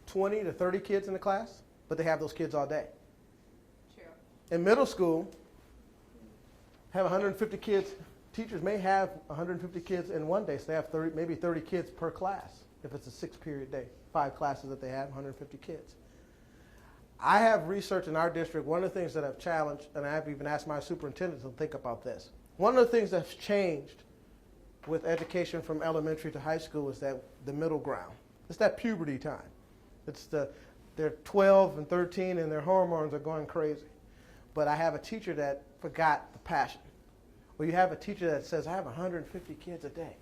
20 to 30 kids in the class, but they have those kids all day. true. In middle school, have 150 kids. Teachers may have 150 kids in one day, so they have maybe 30 kids per class. If it's a 6-period day, 5 classes that they have, 150 kids. I have research in our district. One of the things that I've challenged, and I've even asked my superintendent to think about this. One of the things that's changed with education from elementary to high school is that the middle ground. It's that puberty time. They're 12 and 13 and their hormones are going crazy. But I have a teacher that forgot the passion. Or you have a teacher that says, I have 150 kids a day.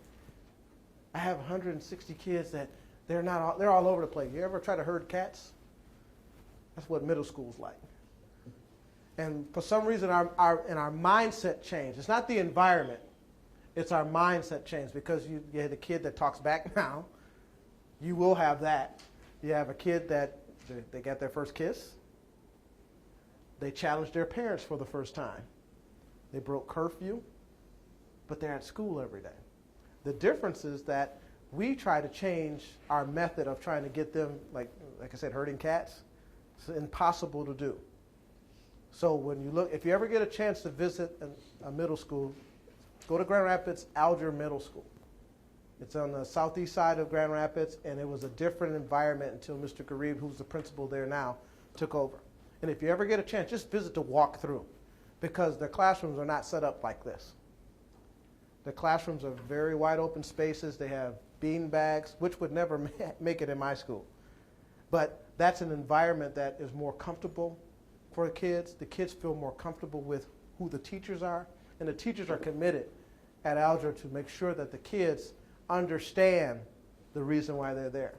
I have 160 kids that they're all over the place. You ever try to herd cats? That's what middle school's like. And for some reason, our mindset changed. It's not the environment. It's our mindset change, because you had a kid that talks back now. You will have that. You have a kid that they got their first kiss. They challenged their parents for the first time. They broke curfew, but they're at school every day. The difference is that we try to change our method of trying to get them, like I said, herding cats. It's impossible to do. So when you look, if you ever get a chance to visit a middle school, go to Grand Rapids Alger Middle School. It's on the southeast side of Grand Rapids, and it was a different environment until Mr. Garib, who's the principal there now, took over. And if you ever get a chance, just visit to walk through, because their classrooms are not set up like this. The classrooms are very wide open spaces. They have bean bags, which would never make it in my school. But that's an environment that is more comfortable for the kids. The kids feel more comfortable with who the teachers are, and the teachers are committed at Alger to make sure that the kids understand the reason why they're there.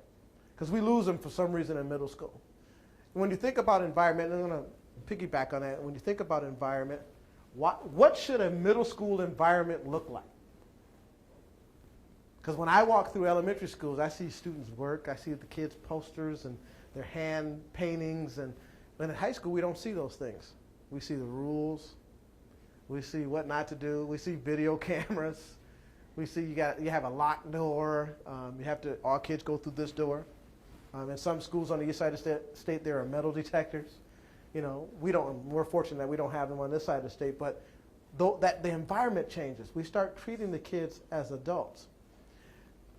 Because we lose them for some reason in middle school. And when you think about environment, and I'm going to piggyback on that, when you think about environment, what should a middle school environment look like? Because when I walk through elementary schools, I see students work, I see the kids' posters and their hand paintings, and in high school we don't see those things. We see the rules, we see what not to do, we see video cameras, we see you have a locked door, all kids go through this door. In some schools on the east side of the state there are metal detectors. We're fortunate that we don't have them on this side of the state, but that the environment changes. We start treating the kids as adults.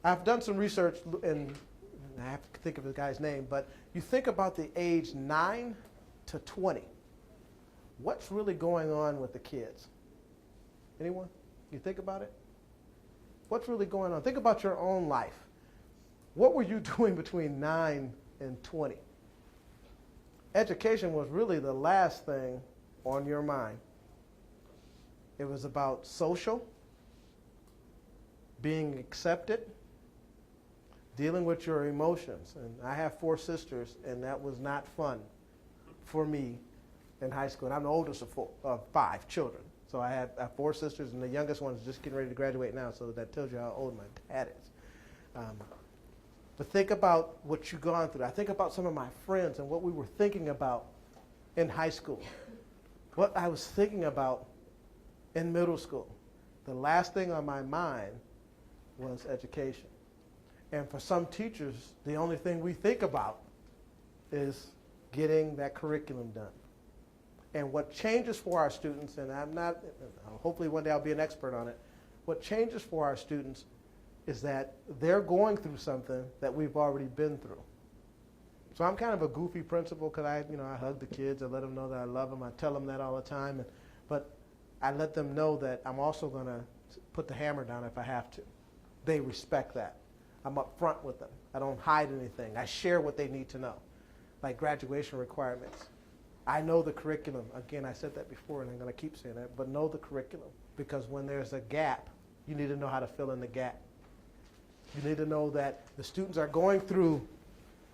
I've done some research, and I have to think of the guy's name, but you think about the age 9 to 20. What's really going on with the kids? Anyone? You think about it? What's really going on? Think about your own life. What were you doing between 9 and 20? education was really the last thing on your mind. It was about social, being accepted, dealing with your emotions. And I have 4 sisters, and that was not fun for me in high school. And I'm the oldest of 5 children. So I have 4 sisters, and the youngest one is just getting ready to graduate now, so that tells you how old my dad is. But think about what you've gone through. I think about some of my friends and what we were thinking about in high school, what I was thinking about in middle school. The last thing on my mind was education. And for some teachers, the only thing we think about is getting that curriculum done. And what changes for our students, and hopefully one day I'll be an expert on it, what changes for our students is that they're going through something that we've already been through. So I'm kind of a goofy principal because I hug the kids, I let them know that I love them, I tell them that all the time, but I let them know that I'm also going to put the hammer down if I have to. They respect that. I'm up front with them. I don't hide anything. I share what they need to know, like graduation requirements. I know the curriculum. Again, I said that before, and I'm going to keep saying that, but know the curriculum, because when there's a gap, you need to know how to fill in the gap. You need to know that the students are going through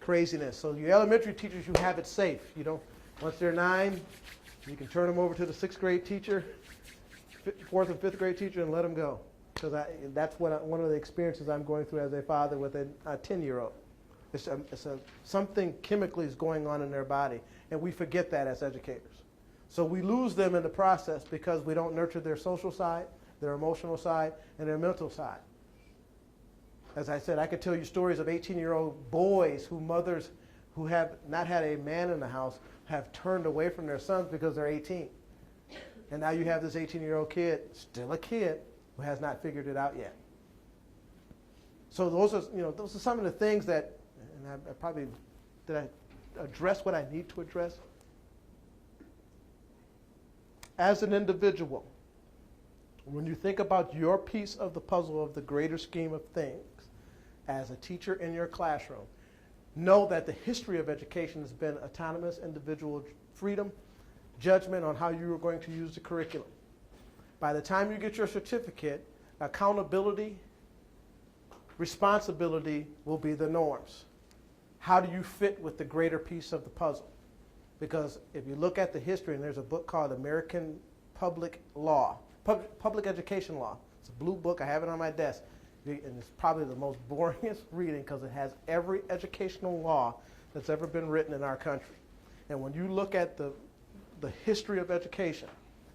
craziness. So your elementary teachers, you have it safe. You don't, once they're 9, you can turn them over to the 6th grade teacher, 4th and 5th grade teacher, and let them go. Because that's one of the experiences I'm going through as a father with a 10-year-old. Something chemically is going on in their body, and we forget that as educators. So we lose them in the process because we don't nurture their social side, their emotional side, and their mental side. As I said, I could tell you stories of 18-year-old boys whose mothers who have not had a man in the house have turned away from their sons because they're 18. And now you have this 18-year-old kid, still a kid, who has not figured it out yet. So those are some of the things that, and I probably, did I address what I need to address? As an individual, when you think about your piece of the puzzle of the greater scheme of things, as a teacher in your classroom, know that the history of education has been autonomous individual freedom, judgment on how you are going to use the curriculum. By the time you get your certificate, accountability, responsibility will be the norms. How do you fit with the greater piece of the puzzle? Because if you look at the history, and there's a book called American Public Law, Public Education Law. It's a blue book. I have it on my desk. And it's probably the most boringest reading because it has every educational law that's ever been written in our country. And when you look at the history of education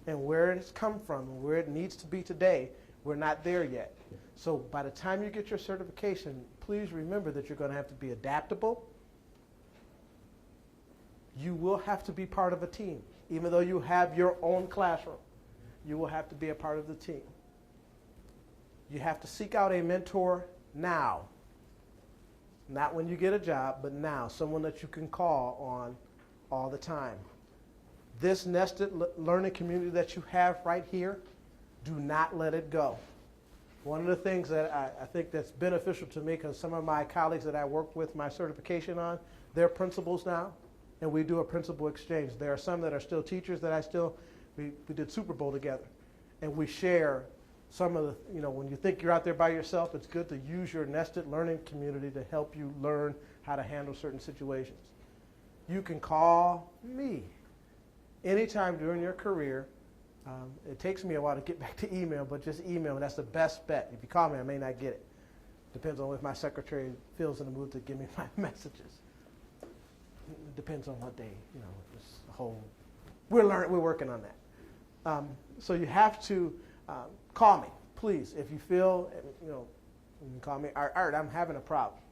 and where it's come from and where it needs to be today, we're not there yet. So by the time you get your certification, please remember that you're going to have to be adaptable. You will have to be part of a team. Even though you have your own classroom, you will have to be a part of the team. You have to seek out a mentor now. Not when you get a job, but now. Someone that you can call on all the time. This nested learning community that you have right here, do not let it go. One of the things that I think that's beneficial to me, because some of my colleagues that I work with my certification on, they're principals now, and we do a principal exchange. There are some that are still teachers that we did Super Bowl together, and we share some of the, when you think you're out there by yourself, it's good to use your nested learning community to help you learn how to handle certain situations. You can call me anytime during your career. It takes me a while to get back to email, but just email, and that's the best bet. If you call me, I may not get it. Depends on if my secretary feels in the mood to give me my messages. It depends on what day, this whole, we're working on that. So you have to call me, please. If you feel, you can call me, Art, I'm having a problem.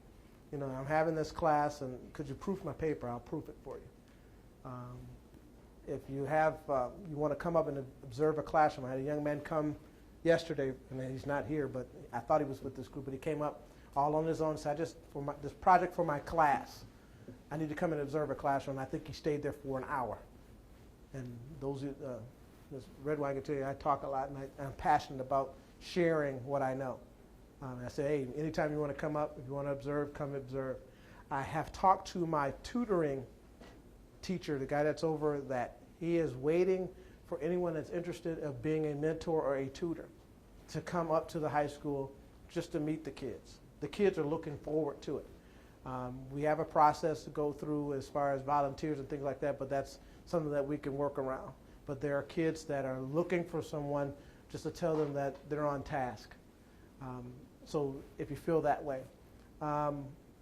I'm having this class, and could you proof my paper? I'll proof it for you. If you want to come up and observe a classroom. I had a young man come yesterday, and he's not here, but I thought he was with this group, but he came up all on his own. So this project for my class, I need to come and observe a classroom. I think he stayed there for an hour. And this Red Wine can tell you, I talk a lot, and I'm passionate about sharing what I know. I say, hey, anytime you want to come up, if you want to observe, come observe. I have talked to my tutoring teacher, the guy that's over that, he is waiting for anyone that's interested of being a mentor or a tutor to come up to the high school just to meet the kids. The kids are looking forward to it. We have a process to go through as far as volunteers and things like that, but that's something that we can work around. But there are kids that are looking for someone just to tell them that they're on task. So if you feel that way,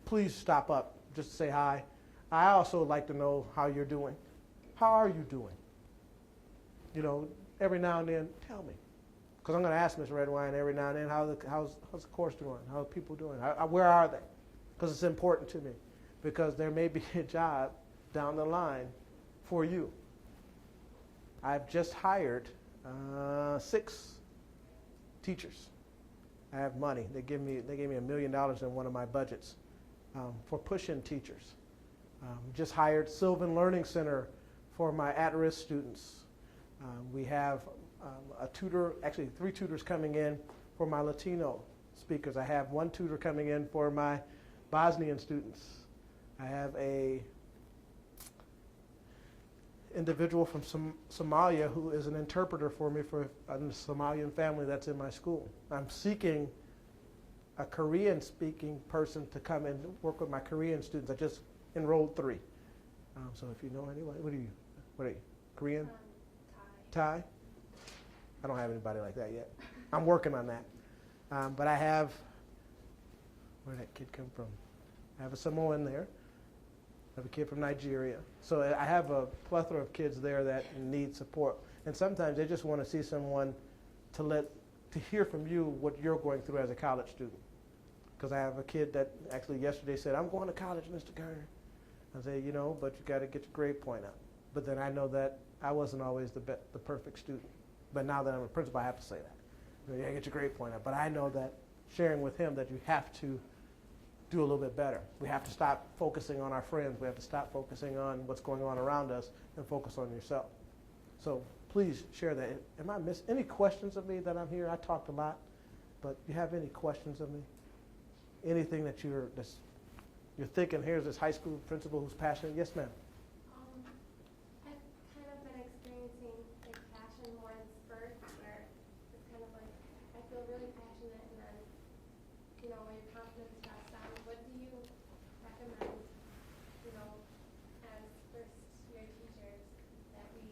please stop up just to say hi. I also like to know how you're doing. How are you doing? You know, every now and then, tell me. Because I'm going to ask Ms. Redwine every now and then, how's the course doing? How are people doing? Where are they? Because it's important to me. Because there may be a job down the line for you. I've just hired 6 teachers. I have money. They gave me $1 million in one of my budgets for push-in teachers. Just hired Sylvan Learning Center for my at-risk students. We have a tutor, actually 3 tutors coming in for my Latino speakers. I have 1 tutor coming in for my Bosnian students. I have a individual from Somalia who is an interpreter for me for a Somalian family that's in my school. I'm seeking a Korean-speaking person to come and work with my Korean students. I just enrolled 3. So if you know anyone, what are you? Korean? Thai? I don't have anybody like that yet. I'm working on that. But I have, where did that kid come from? I have a Samoan there. I have a kid from Nigeria. So I have a plethora of kids there that need support. And sometimes they just want to see someone to hear from you what you're going through as a college student. Because I have a kid that actually yesterday said, I'm going to college, Mr. Carter. I say, you know, but you got to get your grade point up. But then I know that I wasn't always the perfect student. But now that I'm a principal, I have to say that. You got to get your grade point up. But I know that sharing with him that you have to do a little bit better. We have to stop focusing on our friends. We have to stop focusing on what's going on around us and focus on yourself. So please share that. Am I missing any questions of me that I'm here? I talked a lot, but you have any questions of me? Anything that you're thinking, here's this high school principal who's passionate? Yes, ma'am. I've kind of been experiencing like passion more in spurts where it's kind of like I feel really passionate and then, you know, when your confidence drops down, what do you recommend, you know, as first year teachers that we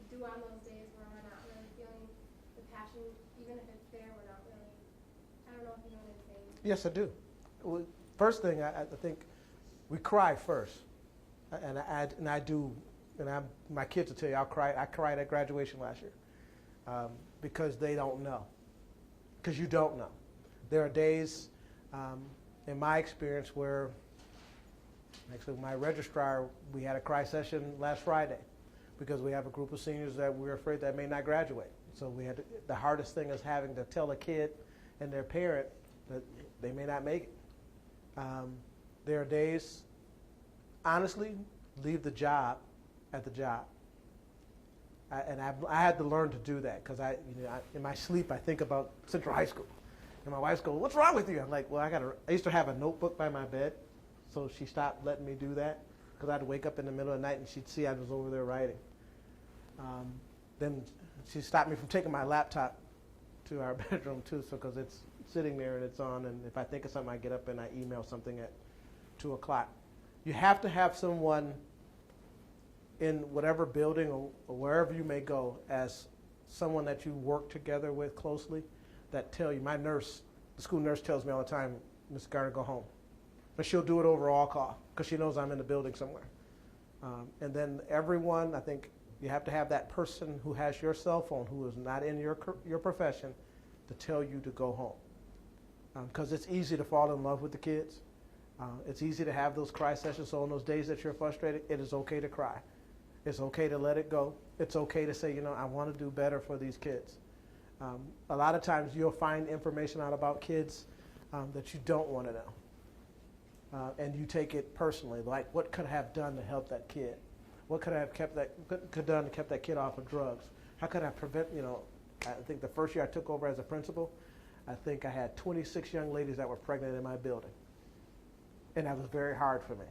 do on those days where we're not really feeling the passion, even if it's there, we're not really, I don't know if you know what I'm saying. Yes, I do. Well, first thing, I think we cry first, and I do, and my kids will tell you, I cried at graduation last year because they don't know, because you don't know. There are days, in my experience, where actually my registrar, we had a cry session last Friday because we have a group of seniors that we're afraid that may not graduate. So we had the hardest thing is having to tell a kid and their parent that they may not make it. There are days, honestly, leave the job at the job. I had to learn to do that because in my sleep I think about Central High School. And my wife's going, what's wrong with you? I'm like, well, I used to have a notebook by my bed, so she stopped letting me do that because I'd wake up in the middle of the night and she'd see I was over there writing. Then she stopped me from taking my laptop to our bedroom too, so because it's sitting there and it's on, and if I think of something, I get up and I email something at 2 o'clock. You have to have someone in whatever building or wherever you may go as someone that you work together with closely that tell you. My nurse, the school nurse tells me all the time, Mr. Garner, go home. But she'll do it over all call because she knows I'm in the building somewhere. And then everyone, I think you have to have that person who has your cell phone who is not in your profession to tell you to go home. Because it's easy to fall in love with the kids. It's easy to have those cry sessions. So on those days that you're frustrated, it is okay to cry. It's okay to let it go. It's okay to say, you know, I want to do better for these kids. A lot of times you'll find information out about kids that you don't want to know. And you take it personally, like what could I have done to help that kid? What could I have done to keep that kid off of drugs? How could I prevent, you know, I think the first year I took over as a principal, I think I had 26 young ladies that were pregnant in my building. And that was very hard for me.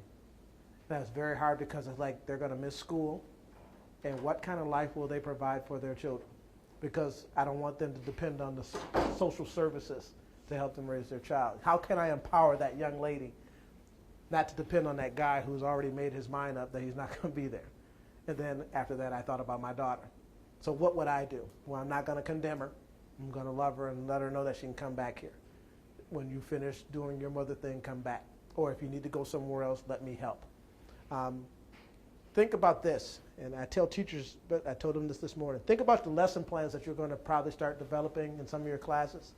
That's very hard because it's like they're going to miss school. And what kind of life will they provide for their children? Because I don't want them to depend on the social services to help them raise their child. How can I empower that young lady not to depend on that guy who's already made his mind up that he's not going to be there? And then after that, I thought about my daughter. So what would I do? Well, I'm not going to condemn her. I'm going to love her and let her know that she can come back here. When you finish doing your mother thing, come back. Or if you need to go somewhere else, let me help. Think about this, and I tell teachers, but I told them this morning. Think about the lesson plans that you're going to probably start developing in some of your classes.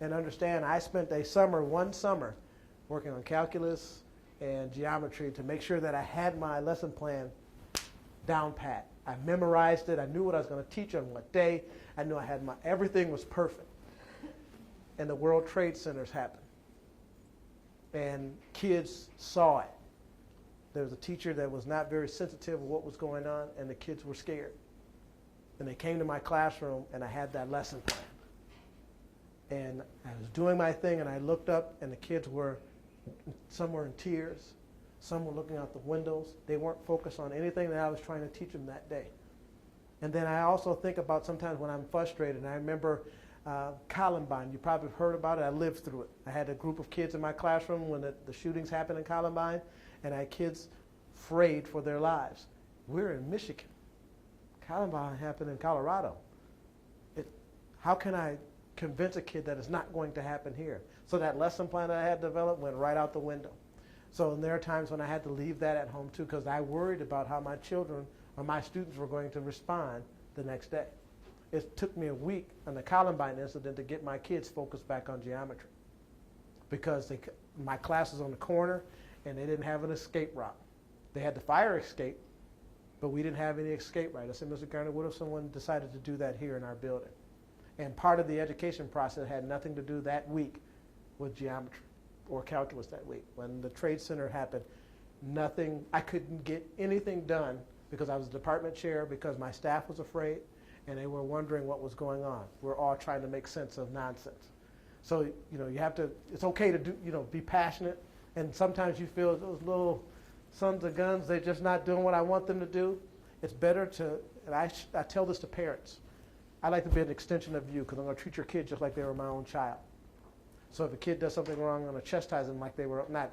And understand, I spent one summer, working on calculus and geometry to make sure that I had my lesson plan down pat. I memorized it. I knew what I was going to teach on what day. I knew I had everything was perfect. And the World Trade Centers happened. And kids saw it. There was a teacher that was not very sensitive of what was going on, and the kids were scared. And they came to my classroom, and I had that lesson plan. And I was doing my thing, and I looked up, and the kids some were in tears. Some were looking out the windows. They weren't focused on anything that I was trying to teach them that day. And then I also think about sometimes when I'm frustrated, and I remember Columbine. You probably heard about it. I lived through it. I had a group of kids in my classroom when the shootings happened in Columbine, and I had kids afraid for their lives. We're in Michigan. Columbine happened in Colorado. How can I convince a kid that it's not going to happen here? So that lesson plan that I had developed went right out the window. So there are times when I had to leave that at home too, because I worried about how my children or my students were going to respond the next day. It took me a week on the Columbine incident to get my kids focused back on geometry, because my class was on the corner and they didn't have an escape route. They had the fire escape, but we didn't have any escape route. I said, Mr. Garner, what if someone decided to do that here in our building? And part of the education process had nothing to do that week with geometry or calculus that week. When the Trade Center happened, I couldn't get anything done because I was a department chair, because my staff was afraid, and they were wondering what was going on. We're all trying to make sense of nonsense. So, you have to, it's okay to be passionate, and sometimes you feel those little sons of guns, they're just not doing what I want them to do. It's better to, and I tell this to parents, I like to be an extension of you, because I'm going to treat your kid just like they were my own child. So if a kid does something wrong, I'm going to chastise them like they were, not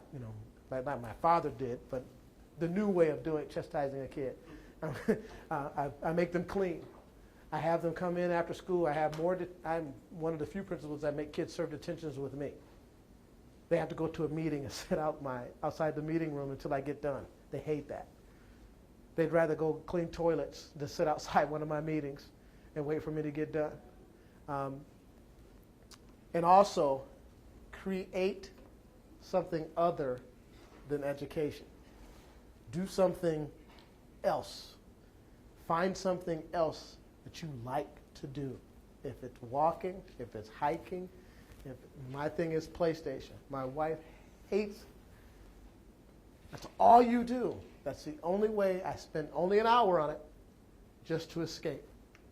my father did, but the new way of chastising a kid. I make them clean. I have them come in after school. I'm one of the few principals that make kids serve detentions with me. They have to go to a meeting and sit outside the meeting room until I get done. They hate that. They'd rather go clean toilets than sit outside one of my meetings and wait for me to get done. And also, create something other than education. Do something else. Find something else that you like to do. If it's walking, if it's hiking, my thing is PlayStation. My wife hates it. That's all you do. That's the only way. I spend only an hour on it just to escape.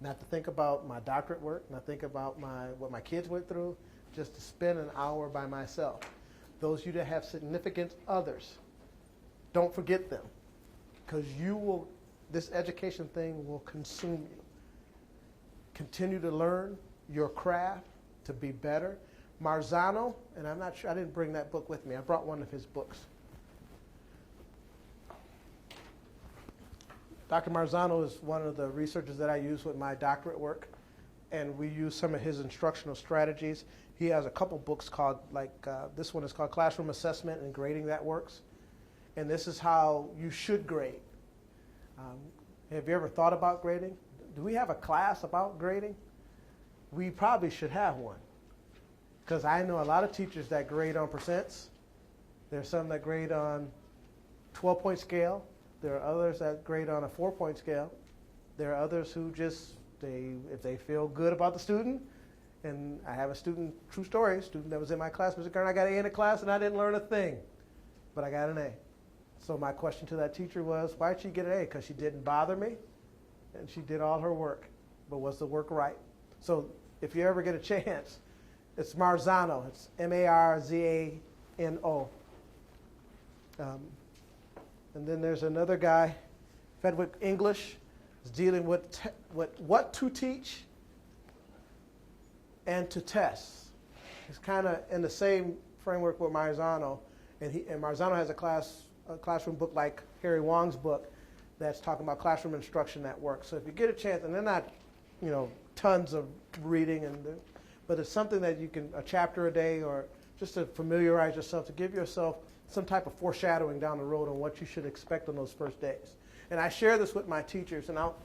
Not to think about my doctorate work, not think about what my kids went through, just to spend an hour by myself. Those of you that have significant others, don't forget them, because this education thing will consume you. Continue to learn your craft to be better. Marzano, and I'm not sure, I didn't bring that book with me. I brought one of his books. Dr. Marzano is one of the researchers that I use with my doctorate work, and we use some of his instructional strategies. He has a couple books called, this one is called Classroom Assessment and Grading That Works, and this is how you should grade. Have you ever thought about grading? Do we have a class about grading? We probably should have one, because I know a lot of teachers that grade on percents. There's some that grade on 12-point scale. There are others that grade on a 4-point scale. There are others who if they feel good about the student, and I have a student, true story, student that was in my class, Mr. Garner, I got an A in the class and I didn't learn a thing, but I got an A. So my question to that teacher was, why did she get an A? Because she didn't bother me, and she did all her work, but was the work right? So if you ever get a chance, it's Marzano. It's Marzano. And then there's another guy, Fedwick English, is dealing with what to teach and to test. It's kind of in the same framework with Marzano, and Marzano has a classroom book like Harry Wong's book that's talking about classroom instruction that works. So if you get a chance, and they're not, tons of reading, but it's something that you can, a chapter a day, or just to familiarize yourself, to give yourself some type of foreshadowing down the road on what you should expect on those first days. And I share this with my teachers, and I'll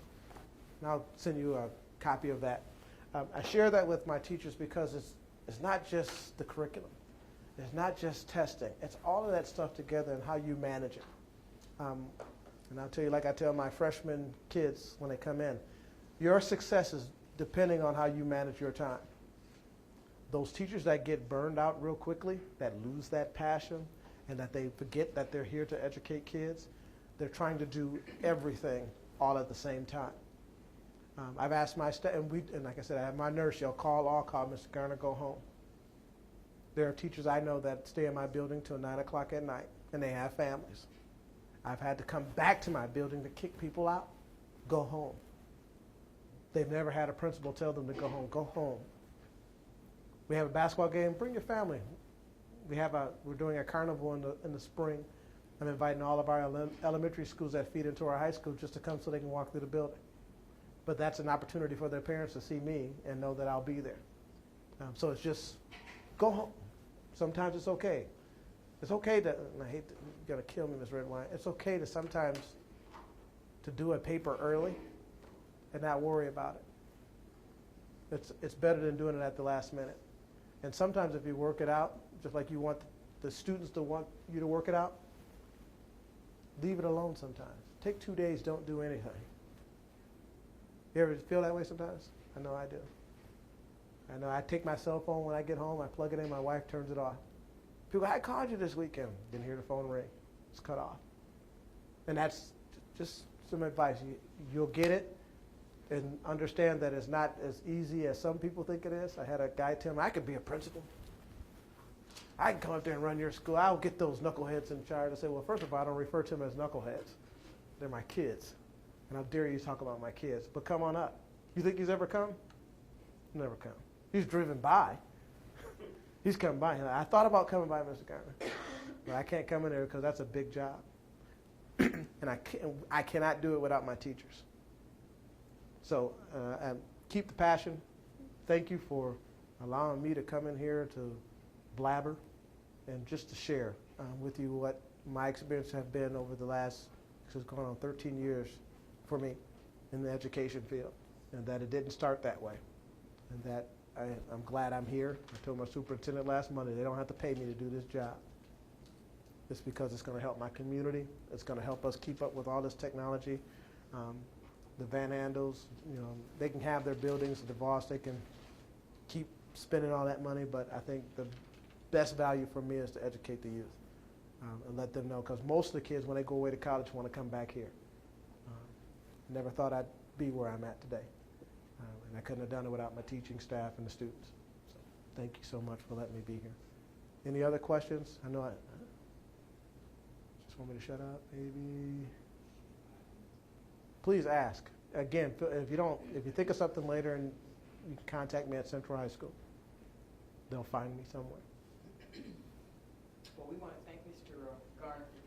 send you a copy of that. I share that with my teachers because it's not just the curriculum. It's not just testing. It's all of that stuff together and how you manage it. And I'll tell you, like I tell my freshman kids when they come in, your success is depending on how you manage your time. Those teachers that get burned out real quickly, that lose that passion, and that they forget that they're here to educate kids, they're trying to do everything all at the same time. I've asked my staff, and like I said, I have my nurse, I'll call, Mr. Garner, go home. There are teachers I know that stay in my building till 9 o'clock at night, and they have families. I've had to come back to my building to kick people out. Go home. They've never had a principal tell them to go home. Go home. We have a basketball game. Bring your family. We're doing a carnival in the spring. I'm inviting all of our elementary schools that feed into our high school just to come so they can walk through the building. But that's an opportunity for their parents to see me and know that I'll be there. So it's just go home. Sometimes it's okay. It's okay to, and I hate to, you're going to kill me, Ms. Redwine. It's okay to sometimes to do a paper early and not worry about it. It's better than doing it at the last minute. And sometimes if you work it out, just like you want the students to want you to work it out, leave it alone sometimes. Take 2 days, don't do anything. You ever feel that way sometimes? I know I do. I know I take my cell phone when I get home, I plug it in, my wife turns it off. People go, I called you this weekend. Didn't hear the phone ring. It's cut off. And that's just some advice. You'll get it and understand that it's not as easy as some people think it is. I had a guy tell me, I could be a principal. I can come up there and run your school. I'll get those knuckleheads in charge. I say, well, first of all, I don't refer to them as knuckleheads. They're my kids. And how dare you talk about my kids. But come on up. You think he's ever come? Never come. He's driven by. He's come by. I thought about coming by, Mr. Garner, but I can't come in there because that's a big job. And I cannot do it without my teachers. So keep the passion. Thank you for allowing me to come in here to blabber and just to share with you what my experience have been over the last, it's going on 13 years for me in the education field, and that it didn't start that way, and that I'm glad I'm here. I told my superintendent last Monday they don't have to pay me to do this job. It's because it's going to help my community. It's going to help us keep up with all this technology. The Van Andels, they can have their buildings, the DeVos, they can keep spending all that money, but I think the best value for me is to educate the youth and let them know, because most of the kids, when they go away to college, want to come back here. Never thought I'd be where I'm at today. And I couldn't have done it without my teaching staff and the students. So thank you so much for letting me be here. Any other questions? I know just want me to shut up, maybe. Please ask. Again, if you think of something later, and you can contact me at Central High School. They'll find me somewhere. Well, we want to thank Mr. Garner for